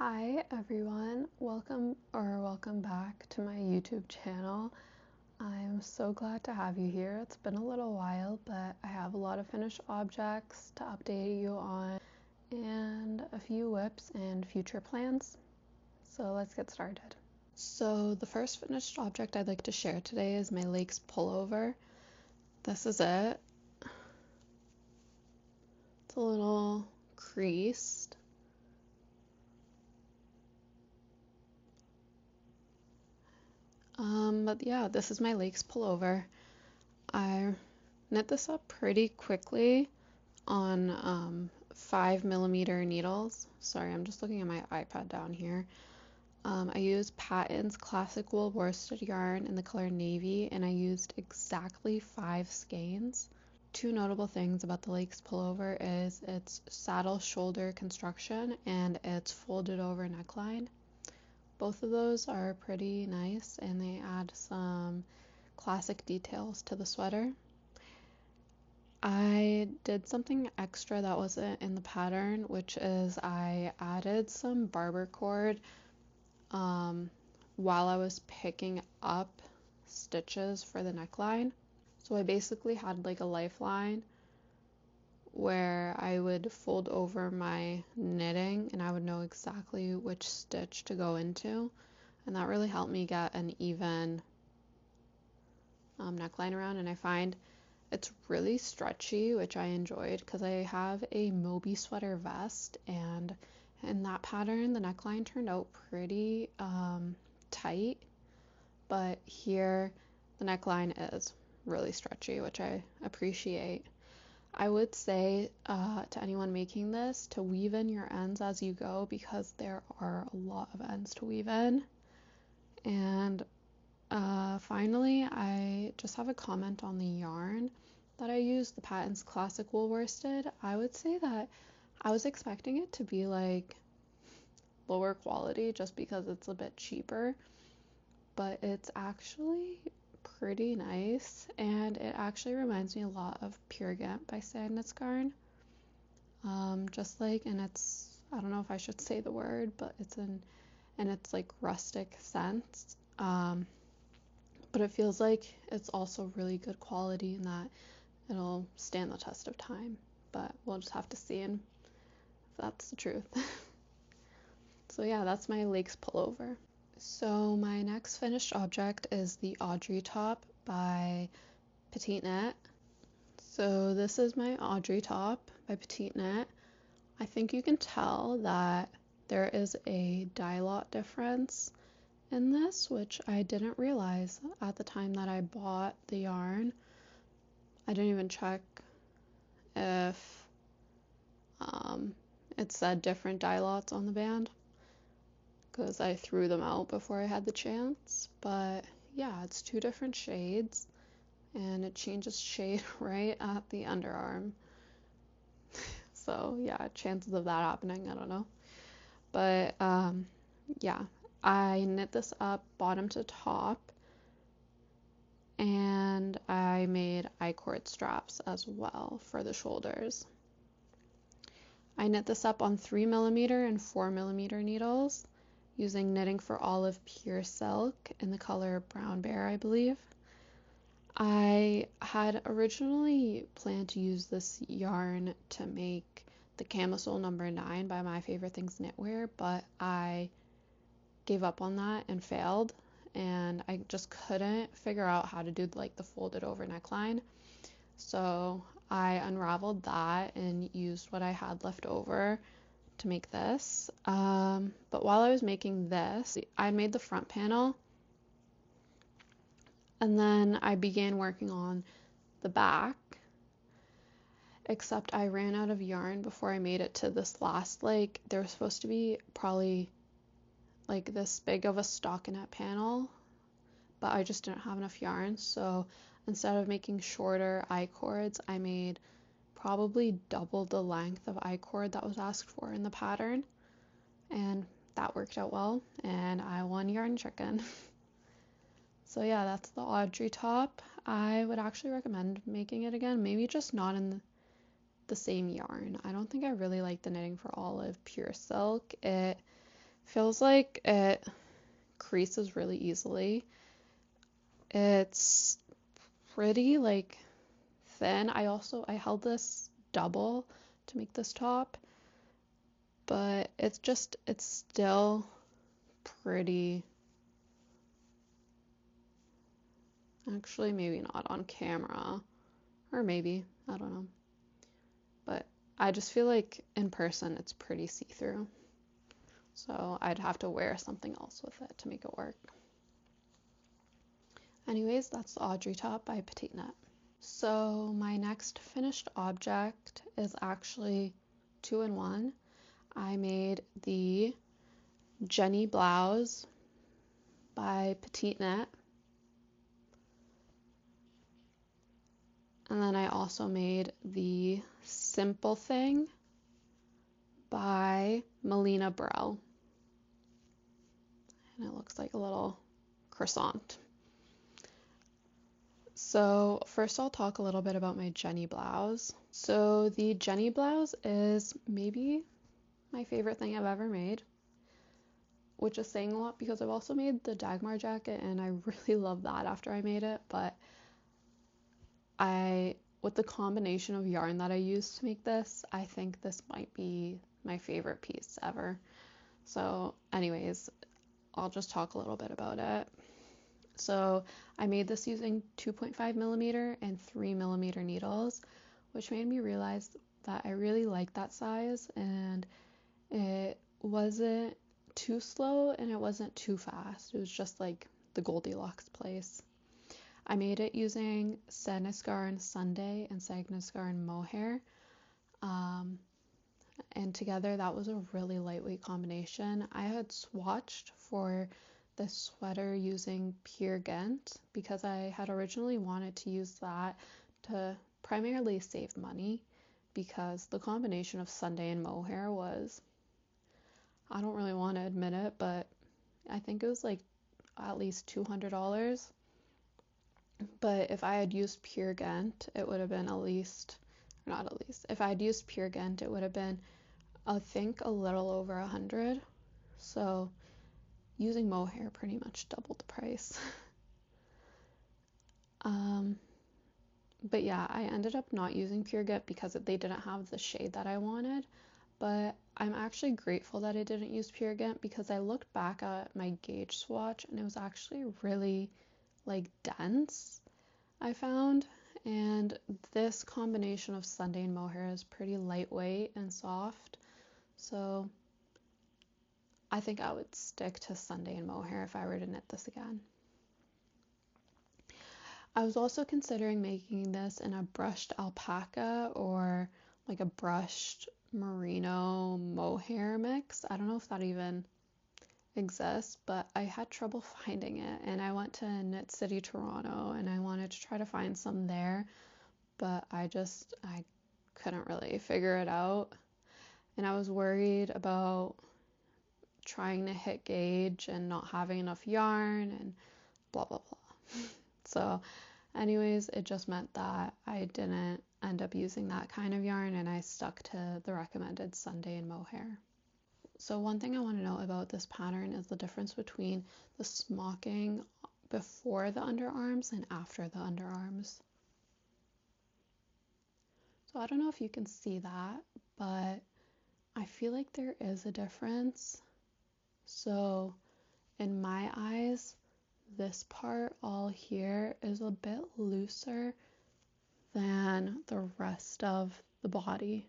Hi everyone, welcome back to my YouTube channel. I'm so glad to have you here. It's been a little while, but I have a lot of finished objects to update you on and a few whips and future plans. So let's get started. So the first finished object I'd like to share today is my Lakes pullover. This is it. It's a little creased. But yeah, this is my Lakes pullover. I knit this up pretty quickly on 5mm needles. Sorry, I'm just looking at my iPad down here. I used Patton's Classic Wool Worsted yarn in the color navy, and I used exactly 5 skeins. Two notable things about the Lakes pullover is its saddle shoulder construction and its folded over neckline. Both of those are pretty nice, and they add some classic details to the sweater. I did something extra that wasn't in the pattern, which is I added some barber cord while I was picking up stitches for the neckline. So I basically had like a lifeline where I would fold over my knitting and I would know exactly which stitch to go into, and that really helped me get an even neckline around. And I find it's really stretchy, which I enjoyed because I have a Moby sweater vest, and in that pattern the neckline turned out pretty tight, but here the neckline is really stretchy, which I appreciate. I would say to anyone making this to weave in your ends as you go, because there are a lot of ends to weave in. And finally, I just have a comment on the yarn that I used, the Patton's Classic Wool Worsted. I would say that I was expecting it to be like lower quality just because it's a bit cheaper, but it's actually pretty nice, and it actually reminds me a lot of Pure Gant by Sandnes Garn. Just like, and it's, I don't know if I should say the word, but it's like rustic sense. But it feels like it's also really good quality in that it'll stand the test of time. But we'll just have to see if that's the truth. So yeah, that's my Lakes pullover. So my next finished object is the Audrey top by Petite Knit. So this is my Audrey top by Petite Knit. I think you can tell that there is a dye lot difference in this, which I didn't realize at the time that I bought the yarn. I didn't even check if it said different dye lots on the band, because I threw them out before I had the chance. But yeah, it's 2 different shades, and it changes shade right at the underarm. So yeah, chances of that happening, I don't know. But yeah, I knit this up bottom to top, and I made I-cord straps as well for the shoulders. I knit this up on 3mm and 4mm needles using Knitting for Olive Pure Silk in the color Brown Bear, I believe. I had originally planned to use this yarn to make the camisole number 9 by My Favorite Things Knitwear, but I gave up on that and failed, and I just couldn't figure out how to do like the folded over neckline. So I unraveled that and used what I had left over to make this. But while I was making this, I made the front panel, and then I began working on the back, except I ran out of yarn before I made it to this last, like, there was supposed to be probably like this big of a stockinette panel, but I just didn't have enough yarn. So instead of making shorter I-cords, I made probably double the length of I-cord that was asked for in the pattern, and that worked out well, and I won yarn chicken. So yeah, that's the Audrey top. I would actually recommend making it again, maybe just not in the same yarn. I don't think I really like the Knitting for Olive Pure Silk. It Feels like it creases really easily. It's pretty like thin. I held this double to make this top, but it's still pretty. Actually, maybe not on camera, or maybe, I don't know. But I just feel like in person it's pretty see-through. So I'd have to wear something else with it to make it work. Anyways, that's the Audrey top by Petite Net. So my next finished object is actually two in one. I made the Jenny Blouse by Petite Net. And then I also made the Simple Thing by Melina Brow. And it looks like a little croissant. So first I'll talk a little bit about my Jenny blouse. So the Jenny blouse is maybe my favorite thing I've ever made, which is saying a lot because I've also made the Dagmar jacket and I really love that after I made it, but with the combination of yarn that I used to make this, I think this might be my favorite piece ever. So anyways, I'll just talk a little bit about it. So I made this using 2.5 millimeter and 3 millimeter needles, which made me realize that I really like that size, and it wasn't too slow and it wasn't too fast. It was just like the Goldilocks place. I made it using Sagnisgarn Sunday and Sagnisgarn Mohair. And together that was a really lightweight combination. I had swatched for the sweater using Peer Gynt because I had originally wanted to use that to primarily save money, because the combination of Sunday and mohair was, I don't really want to admit it, but I think it was like at least $200. But if I had used Peer Gynt, it would have been if I had used Peer Gynt, it would have been, I think, a little over 100. So using mohair pretty much doubled the price. But yeah, I ended up not using Pure Gynt because they didn't have the shade that I wanted. But I'm actually grateful that I didn't use Pure Gynt because I looked back at my gauge swatch and it was actually really like dense, I found. And this combination of Sunday and mohair is pretty lightweight and soft. So I think I would stick to Sunday and mohair if I were to knit this again. I was also considering making this in a brushed alpaca or like a brushed merino mohair mix. I don't know if that even exists, but I had trouble finding it, and I went to Knit City Toronto and I wanted to try to find some there, but I couldn't really figure it out, and I was worried about trying to hit gauge and not having enough yarn and blah blah blah. So anyways, it just meant that I didn't end up using that kind of yarn and I stuck to the recommended Sunday and mohair. So one thing I want to know about this pattern is the difference between the smocking before the underarms and after the underarms. So I don't know if you can see that, but I feel like there is a difference. So in my eyes, this part all here is a bit looser than the rest of the body.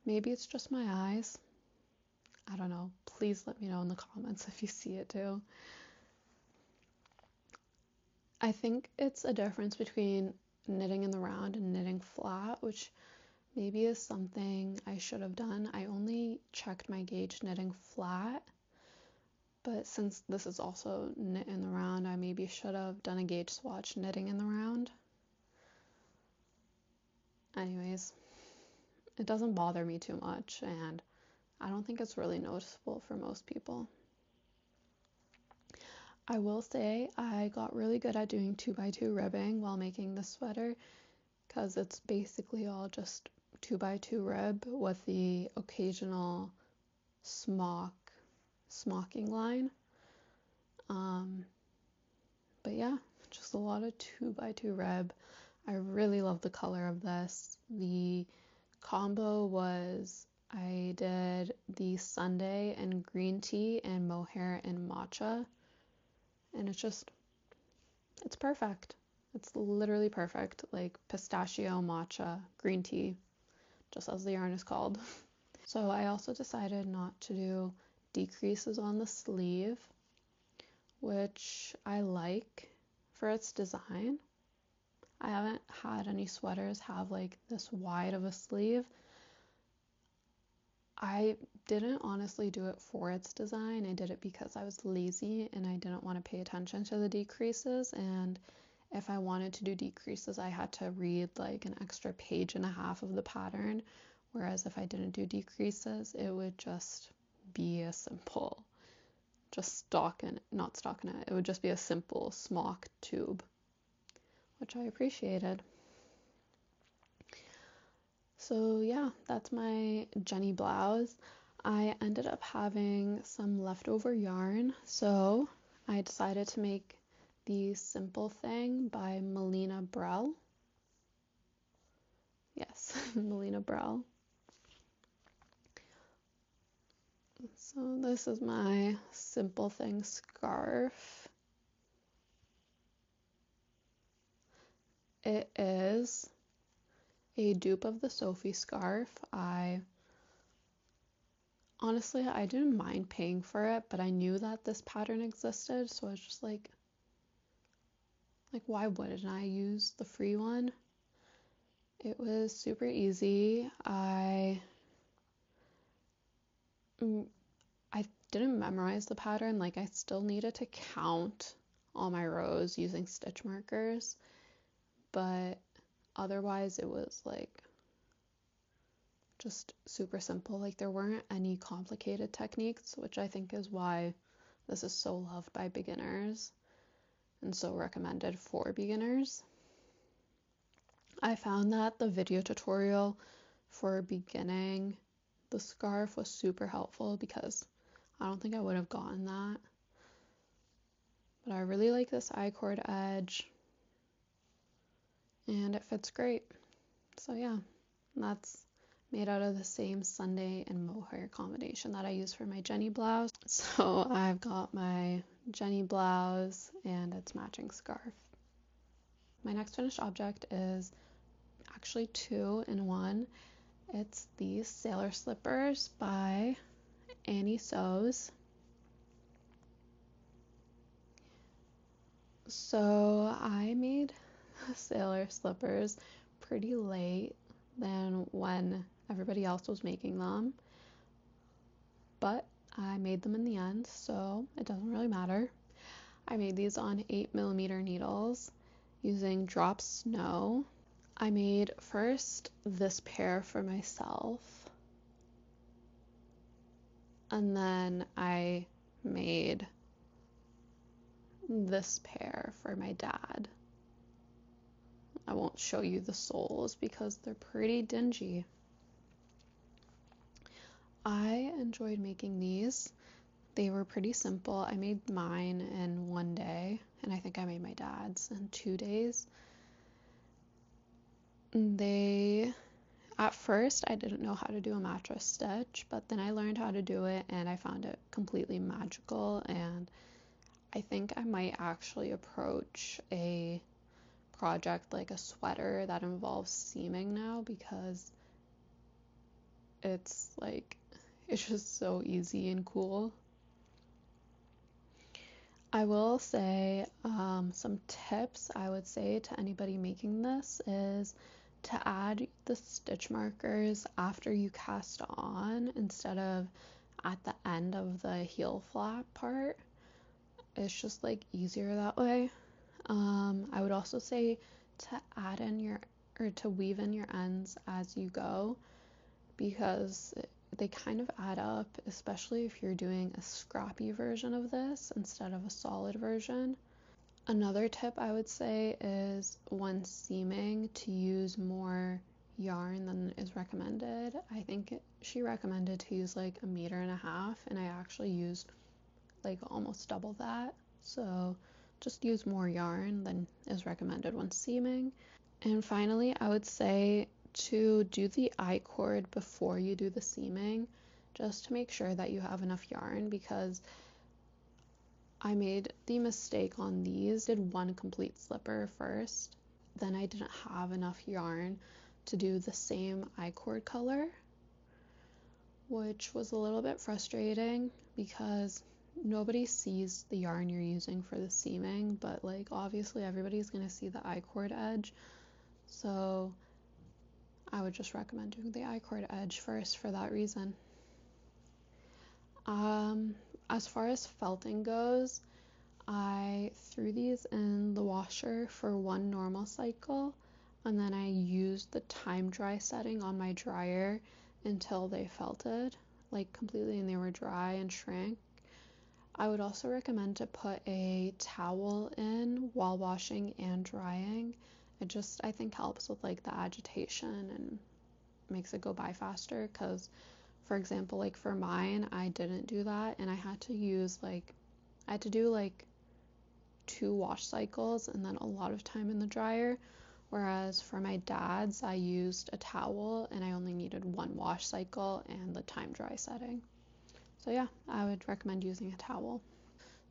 Maybe it's just my eyes. I don't know. Please let me know in the comments if you see it too. I think it's a difference between knitting in the round and knitting flat, which maybe is something I should have done. I only checked my gauge knitting flat, but since this is also knit in the round, I maybe should have done a gauge swatch knitting in the round. Anyways, it doesn't bother me too much, and I don't think it's really noticeable for most people. I will say I got really good at doing 2x2 ribbing while making this sweater, because it's basically all just 2x2 rib with the occasional smocking line. But yeah, just a lot of 2x2 rib. I really love the color of this. The combo was I did the sundae and green tea and mohair and matcha, and it's perfect. It's literally perfect, like pistachio, matcha, green tea, just as the yarn is called. So I also decided not to do decreases on the sleeve, which I like for its design. I haven't had any sweaters have like this wide of a sleeve. I didn't honestly do it for its design. I did it because I was lazy and I didn't want to pay attention to the decreases. And if I wanted to do decreases, I had to read like an extra page and a half of the pattern. Whereas if I didn't do decreases, it would just be a simple, not stockinette. It would just be a simple smock tube, which I appreciated. So yeah, that's my Jenny blouse. I ended up having some leftover yarn, so I decided to make the Simple Thing by Melina Brell. Yes, Melina Brell. So this is my Simple Thing scarf. It is a dupe of the Sophie scarf. Honestly, I didn't mind paying for it, but I knew that this pattern existed, so I was just like why wouldn't I use the free one? It was super easy. I didn't memorize the pattern, like I still needed to count all my rows using stitch markers, but otherwise it was like just super simple. Like there weren't any complicated techniques, which I think is why this is so loved by beginners and so recommended for beginners. I found that the video tutorial for beginning the scarf was super helpful because I don't think I would have gotten that. But I really like this I-cord edge and it fits great. So yeah, that's made out of the same sundae and mohair combination that I use for my Jenny blouse. So I've got my Jenny blouse and its matching scarf. My next finished object is actually 2 in 1. It's these sailor slippers by Annie Sews. So I made sailor slippers pretty late than when everybody else was making them, but I made them in the end, so it doesn't really matter. I made these on 8mm needles using Drop Snow. I made first this pair for myself, and then I made this pair for my dad. I won't show you the soles because they're pretty dingy. I enjoyed making these. They were pretty simple. I made mine in 1 day, and I think I made my dad's in 2 days. At first, I didn't know how to do a mattress stitch, but then I learned how to do it, and I found it completely magical, and I think I might actually approach a project like a sweater that involves seaming now, because it's just so easy and cool. I will say some tips I would say to anybody making this is to add the stitch markers after you cast on instead of at the end of the heel flap part. It's just like easier that way. I would also say to to weave in your ends as you go, because they kind of add up, especially if you're doing a scrappy version of this instead of a solid version. Another tip I would say is when seaming to use more yarn than is recommended. I think she recommended to use like 1.5 meters, and I actually used like almost double that. So just use more yarn than is recommended when seaming. And finally, I would say to do the I-cord before you do the seaming, just to make sure that you have enough yarn, because I made the mistake on these, did one complete slipper first, then I didn't have enough yarn to do the same I-cord color, which was a little bit frustrating because nobody sees the yarn you're using for the seaming, but like obviously everybody's going to see the I-cord edge, so I would just recommend doing the I-cord edge first for that reason. As far as felting goes, I threw these in the washer for one normal cycle, and then I used the time dry setting on my dryer until they felted like completely and they were dry and shrank. I would also recommend to put a towel in while washing and drying. It just, I think, helps with like the agitation and makes it go by faster, because for example, like for mine, I didn't do that, and I had to do like 2 wash cycles and then a lot of time in the dryer, whereas for my dad's I used a towel and I only needed 1 wash cycle and the time dry setting. So yeah, I would recommend using a towel.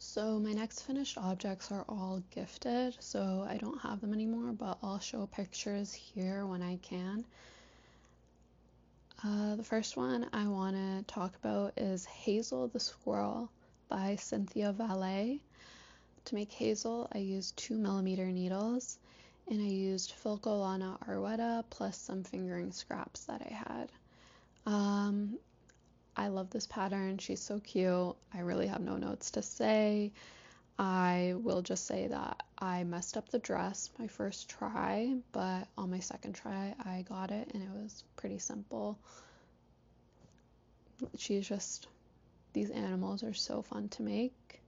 So my next finished objects are all gifted, so I don't have them anymore, but I'll show pictures here when I can. The first one I want to talk about is Hazel the Squirrel by Cynthia Valet. To make Hazel, I used 2mm needles, and I used Filcolana Arwetta plus some fingering scraps that I had. I love this pattern. She's so cute. I really have no notes to say. I will just say that I messed up the dress my first try, but on my second try I got it and it was pretty simple. These animals are so fun to make.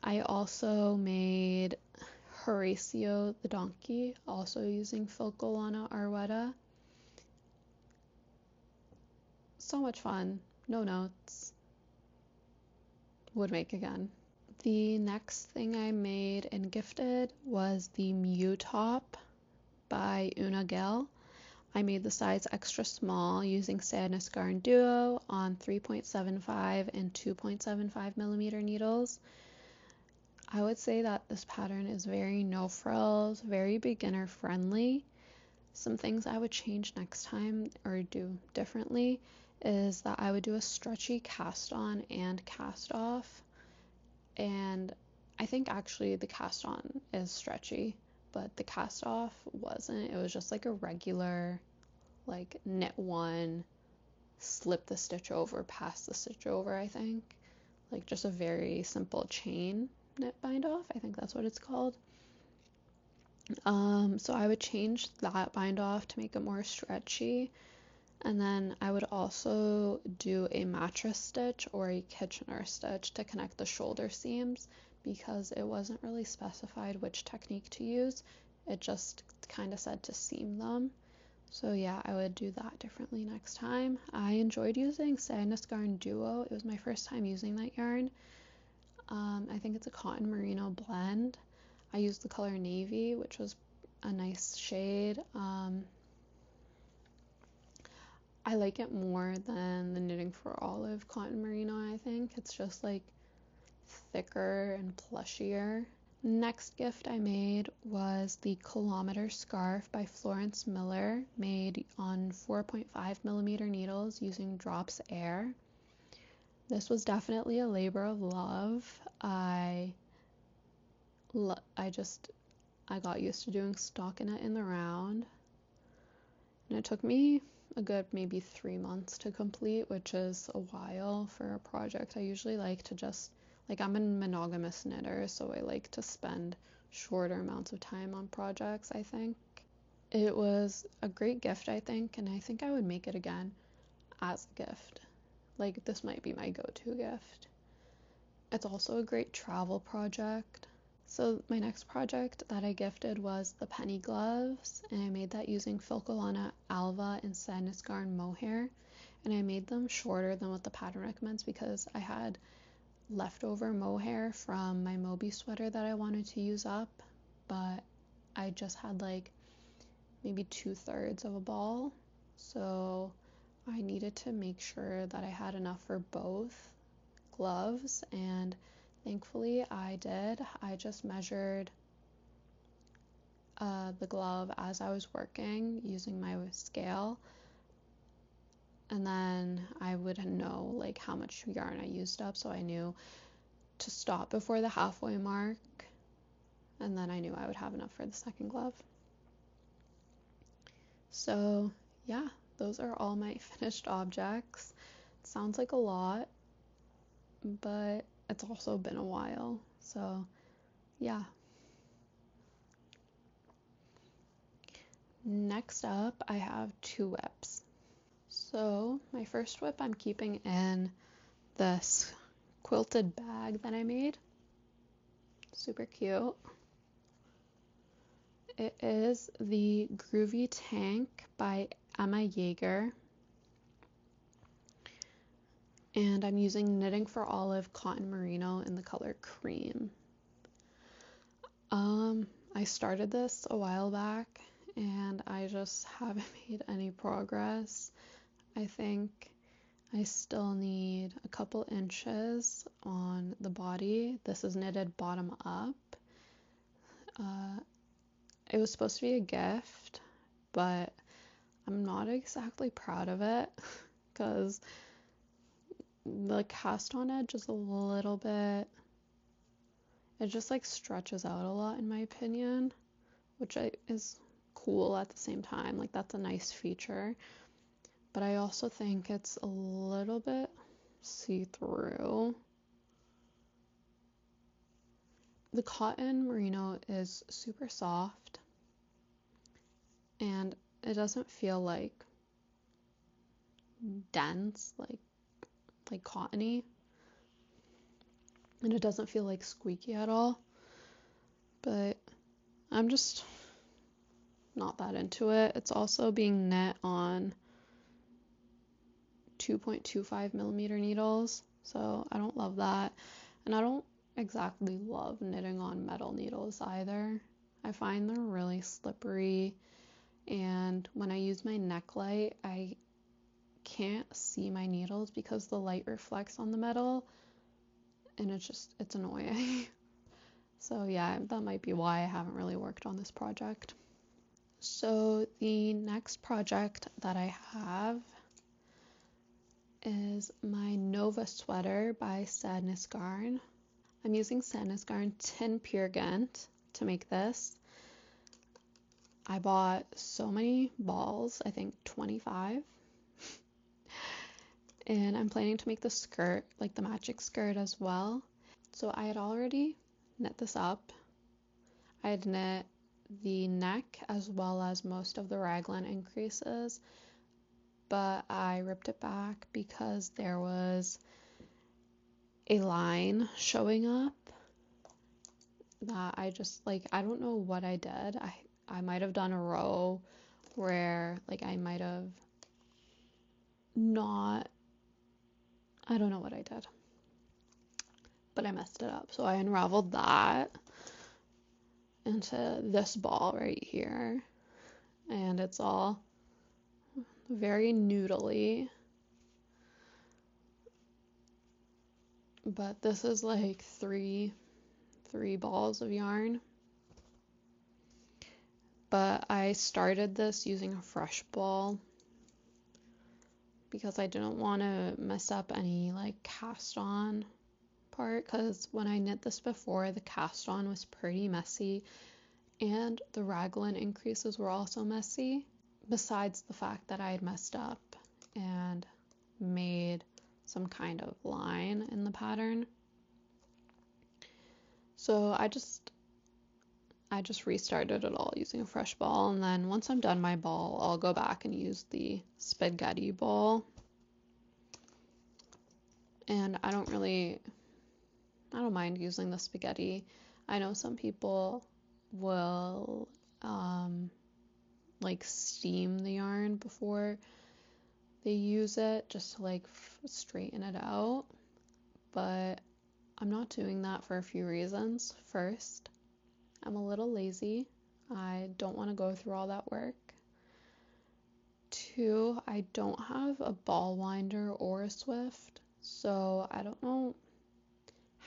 I also made Horatio the donkey, also using Filcolana Arwetta. So much fun. No notes. Would make again. The next thing I made and gifted was the Mew top by Una Gell. I made the size extra small using Sadness Garn Duo on 3.75 and 2.75mm needles. I would say that this pattern is very no frills, very beginner friendly. Some things I would change next time or do differently is that I would do a stretchy cast on and cast off. And I think actually the cast on is stretchy, but the cast off wasn't. It was just like a regular, like knit one, slip the stitch over, pass the stitch over, I think. Like just a very simple chain knit bind off. I think that's what it's called. So I would change that bind off to make it more stretchy. And then I would also do a mattress stitch or a Kitchener stitch to connect the shoulder seams, because it wasn't really specified which technique to use. It just kind of said to seam them. So yeah, I would do that differently next time. I enjoyed using Sadness Garn Duo. It was my first time using that yarn. I think it's a cotton merino blend. I used the color navy, which was a nice shade. I like it more than the Knitting for Olive cotton merino, I think. It's just like thicker and plushier. Next gift I made was the Kilometre scarf by Florence Miller, made on 4.5mm needles using Drops Air. This was definitely a labor of love. I got used to doing stockinette in the round, and it took me a good maybe 3 months to complete, which is a while for a project. I usually like to just, like, I'm a monogamous knitter, so I like to spend shorter amounts of time on projects, I think. It was a great gift, I think, and I think I would make it again as a gift. Like, this might be my go-to gift. It's also a great travel project, So my next project that I gifted was the penny gloves, and I made that using Filcolana Alva and Sadness Garn mohair, and I made them shorter than what the pattern recommends because I had leftover mohair from my Moby sweater that I wanted to use up, but I just had like maybe 2/3 of a ball, so I needed to make sure that I had enough for both gloves, and thankfully I did. I just measured the glove as I was working using my scale, and then I would know like how much yarn I used up, so I knew to stop before the halfway mark, and then I knew I would have enough for the second glove. So yeah, those are all my finished objects. It sounds like a lot, but it's also been a while, so yeah. Next up, I have 2 whips. So my first whip I'm keeping in this quilted bag that I made. Super cute. It is the Groovy Tank by Emma Yeager. And I'm using Knitting for Olive Cotton Merino in the color cream. I started this a while back and I just haven't made any progress. I think I still need a couple inches on the body. This is knitted bottom up. It was supposed to be a gift, but I'm not exactly proud of it because the cast on edge is a little bit, it just like stretches out a lot in my opinion, which is cool at the same time. Like that's a nice feature, but I also think it's a little bit see-through. The cotton merino is super soft and it doesn't feel like dense, like cottony, and it doesn't feel like squeaky at all, but I'm just not that into it. It's also being knit on 2.25 millimeter needles, so I don't love that, and I don't exactly love knitting on metal needles either. I find they're really slippery, and when I use my neck light, I can't see my needles because the light reflects on the metal, and it's annoying. So yeah, that might be why I haven't really worked on this project. So the next project that I have is my Nova sweater by Sadness Garn. I'm using Sadness Garn Tin Pure Gant to make this. I bought so many balls, I think 25. And I'm planning to make the skirt, like the magic skirt as well. So I had already knit this up. I had knit the neck as well as most of the raglan increases, but I ripped it back because there was a line showing up that I just like, I don't know what I did. I might have done a row where like I might have not, I don't know what I did, but I messed it up. So I unraveled that into this ball right here, and it's all very noodly, but this is like three balls of yarn. But I started this using a fresh ball because I didn't want to mess up any like cast on part, because when I knit this before, the cast on was pretty messy and the raglan increases were also messy, besides the fact that I had messed up and made some kind of line in the pattern. So I just restarted it all using a fresh ball, and then once I'm done my ball, I'll go back and use the spaghetti ball. And I don't mind using the spaghetti. I know some people will like steam the yarn before they use it just to like straighten it out, but I'm not doing that for a few reasons. First, I'm a little lazy. I don't want to go through all that work. Two, I don't have a ball winder or a Swift, so I don't know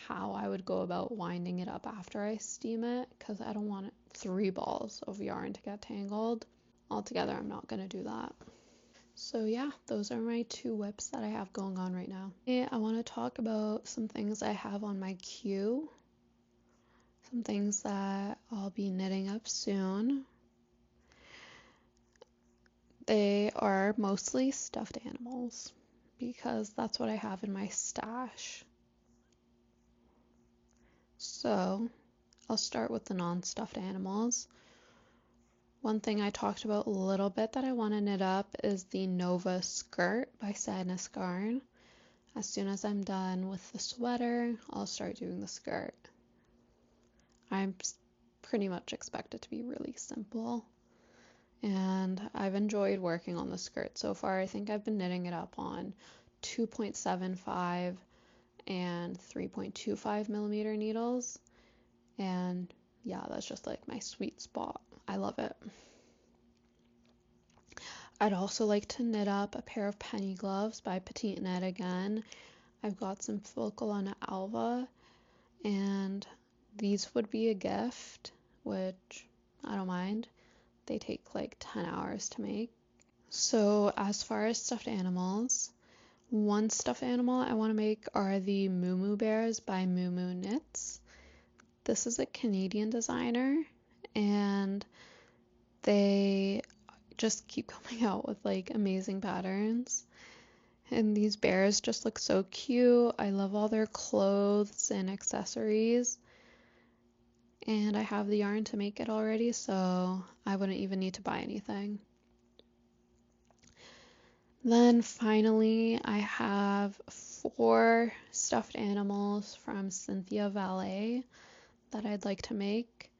how I would go about winding it up after I steam it because I don't want 3 balls of yarn to get tangled. Altogether, I'm not going to do that. So yeah, those are my 2 whips that I have going on right now. I want to talk about some things I have on my queue, some things that I'll be knitting up soon. They are mostly stuffed animals because that's what I have in my stash. So I'll start with the non-stuffed animals. One thing I talked about a little bit that I want to knit up is the Nova skirt by Sadness Garn. As soon as I'm done with the sweater, I'll start doing the skirt. I'm pretty much expect it to be really simple, and I've enjoyed working on the skirt so far. I think I've been knitting it up on 2.75 and 3.25 millimeter needles, and yeah, that's just like my sweet spot. I love it. I'd also like to knit up a pair of penny gloves by Petite Knit again. I've got some Focal on Alva, and these would be a gift, which I don't mind. They take like 10 hours to make. So as far as stuffed animals, one stuffed animal I want to make are the Moo Moo Bears by Moo Moo Knits. This is a Canadian designer, and they just keep coming out with like amazing patterns. And these bears just look so cute. I love all their clothes and accessories. And I have the yarn to make it already, so I wouldn't even need to buy anything. Then finally, I have 4 stuffed animals from Cynthia Valet that I'd like to make.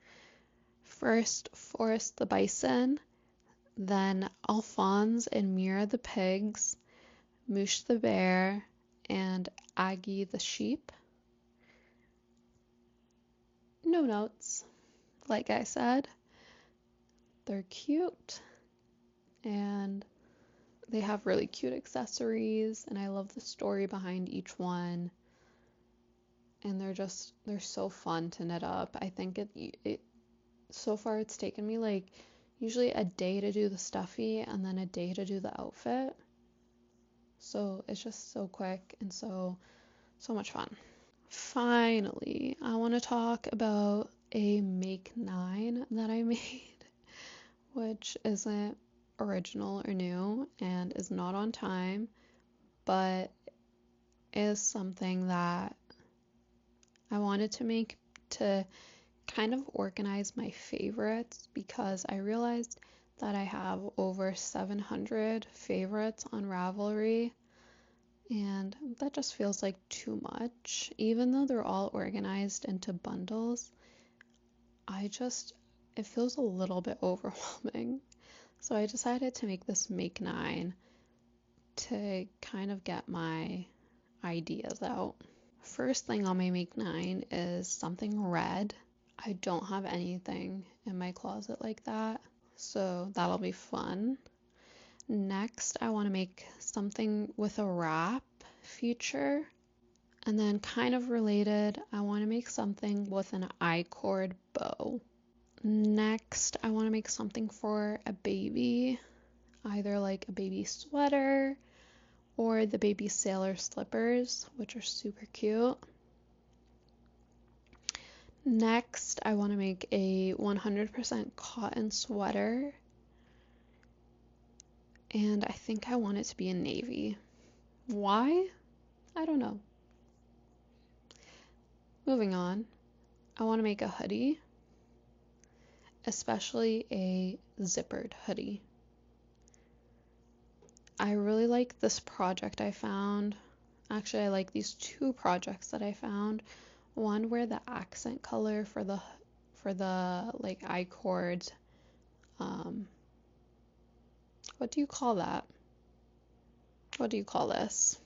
First, Forrest the bison, then Alphonse and Mira the pigs, Moosh the bear, and Aggie the sheep. No notes, like I said. They're cute, and they have really cute accessories, and I love the story behind each one. And they're so fun to knit up. I think it so far it's taken me like usually a day to do the stuffy and then a day to do the outfit. So it's just so quick and so much fun. Finally, I want to talk about a Make 9 that I made, which isn't original or new and is not on time, but is something that I wanted to make to kind of organize my favorites, because I realized that I have over 700 favorites on Ravelry, and that just feels like too much. Even though they're all organized into bundles, it feels a little bit overwhelming. So I decided to make this Make 9 to kind of get my ideas out. First thing on my Make 9 is something red. I don't have anything in my closet like that, so that'll be fun. Next, I want to make something with a wrap feature. And then kind of related, I want to make something with an I-cord bow. Next, I want to make something for a baby, either like a baby sweater or the baby sailor slippers, which are super cute. Next, I want to make a 100% cotton sweater, and I think I want it to be in navy. Why? I don't know. Moving on, I want to make a hoodie, especially a zippered hoodie. I really like this project I found. Actually, I like these 2 projects that I found. one where the accent color for the like I-cord, what do you call that? What do you call this?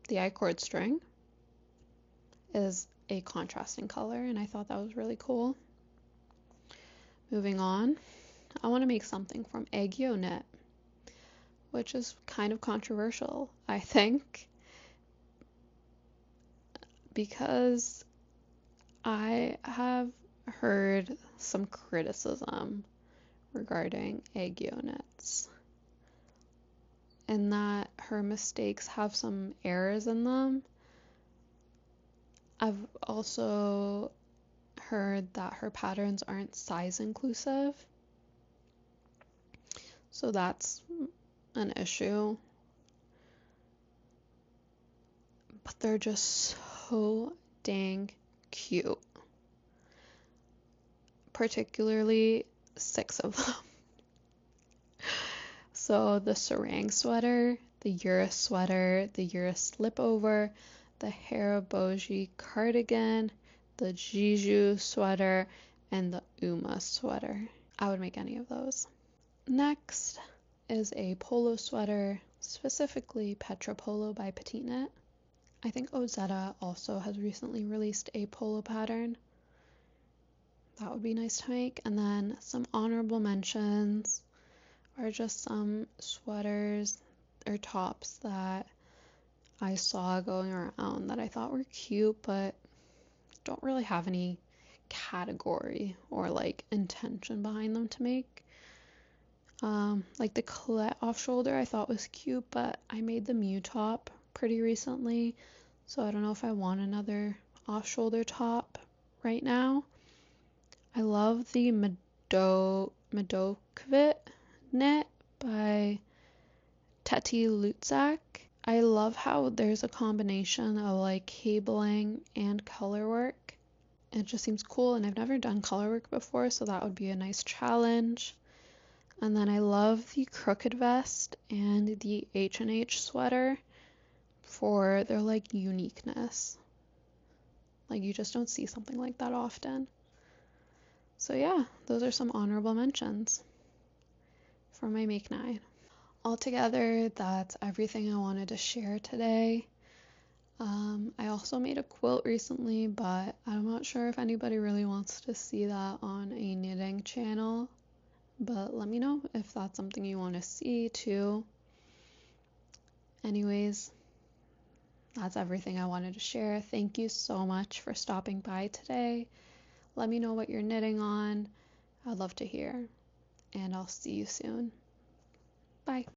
The I-cord string is a contrasting color, and I thought that was really cool. Moving on, I want to make something from egg yolk knit, which is kind of controversial, I think, because I have heard some criticism regarding egg yolk knits, and that her mistakes have some errors in them. I've also heard that her patterns aren't size inclusive, so that's an issue. But they're just so dang cute, particularly 6 of them. So the sarong sweater, the Yura sweater, the Yura slipover, the Haraboji cardigan, the Jiju sweater, and the Uma sweater. I would make any of those. Next is a polo sweater, specifically Petra Polo by Petite Knit. I think Ozetta also has recently released a polo pattern. That would be nice to make. And then some honorable mentions are just some sweaters or tops that I saw going around that I thought were cute, but don't really have any category or like intention behind them to make. Like the Colette off shoulder I thought was cute, but I made the Mew top pretty recently, so I don't know if I want another off shoulder top right now. I love the Medokvit knit by Teti Lutzak. I love how there's a combination of like cabling and color work. It just seems cool, and I've never done color work before, so that would be a nice challenge. And then I love the crooked vest and the H&H sweater for their like uniqueness. Like you just don't see something like that often. So yeah, those are some honorable mentions for my make 9. Altogether, that's everything I wanted to share today. I also made a quilt recently, but I'm not sure if anybody really wants to see that on a knitting channel. But let me know if that's something you want to see too. Anyways, that's everything I wanted to share. Thank you so much for stopping by today. Let me know what you're knitting on. I'd love to hear, and I'll see you soon.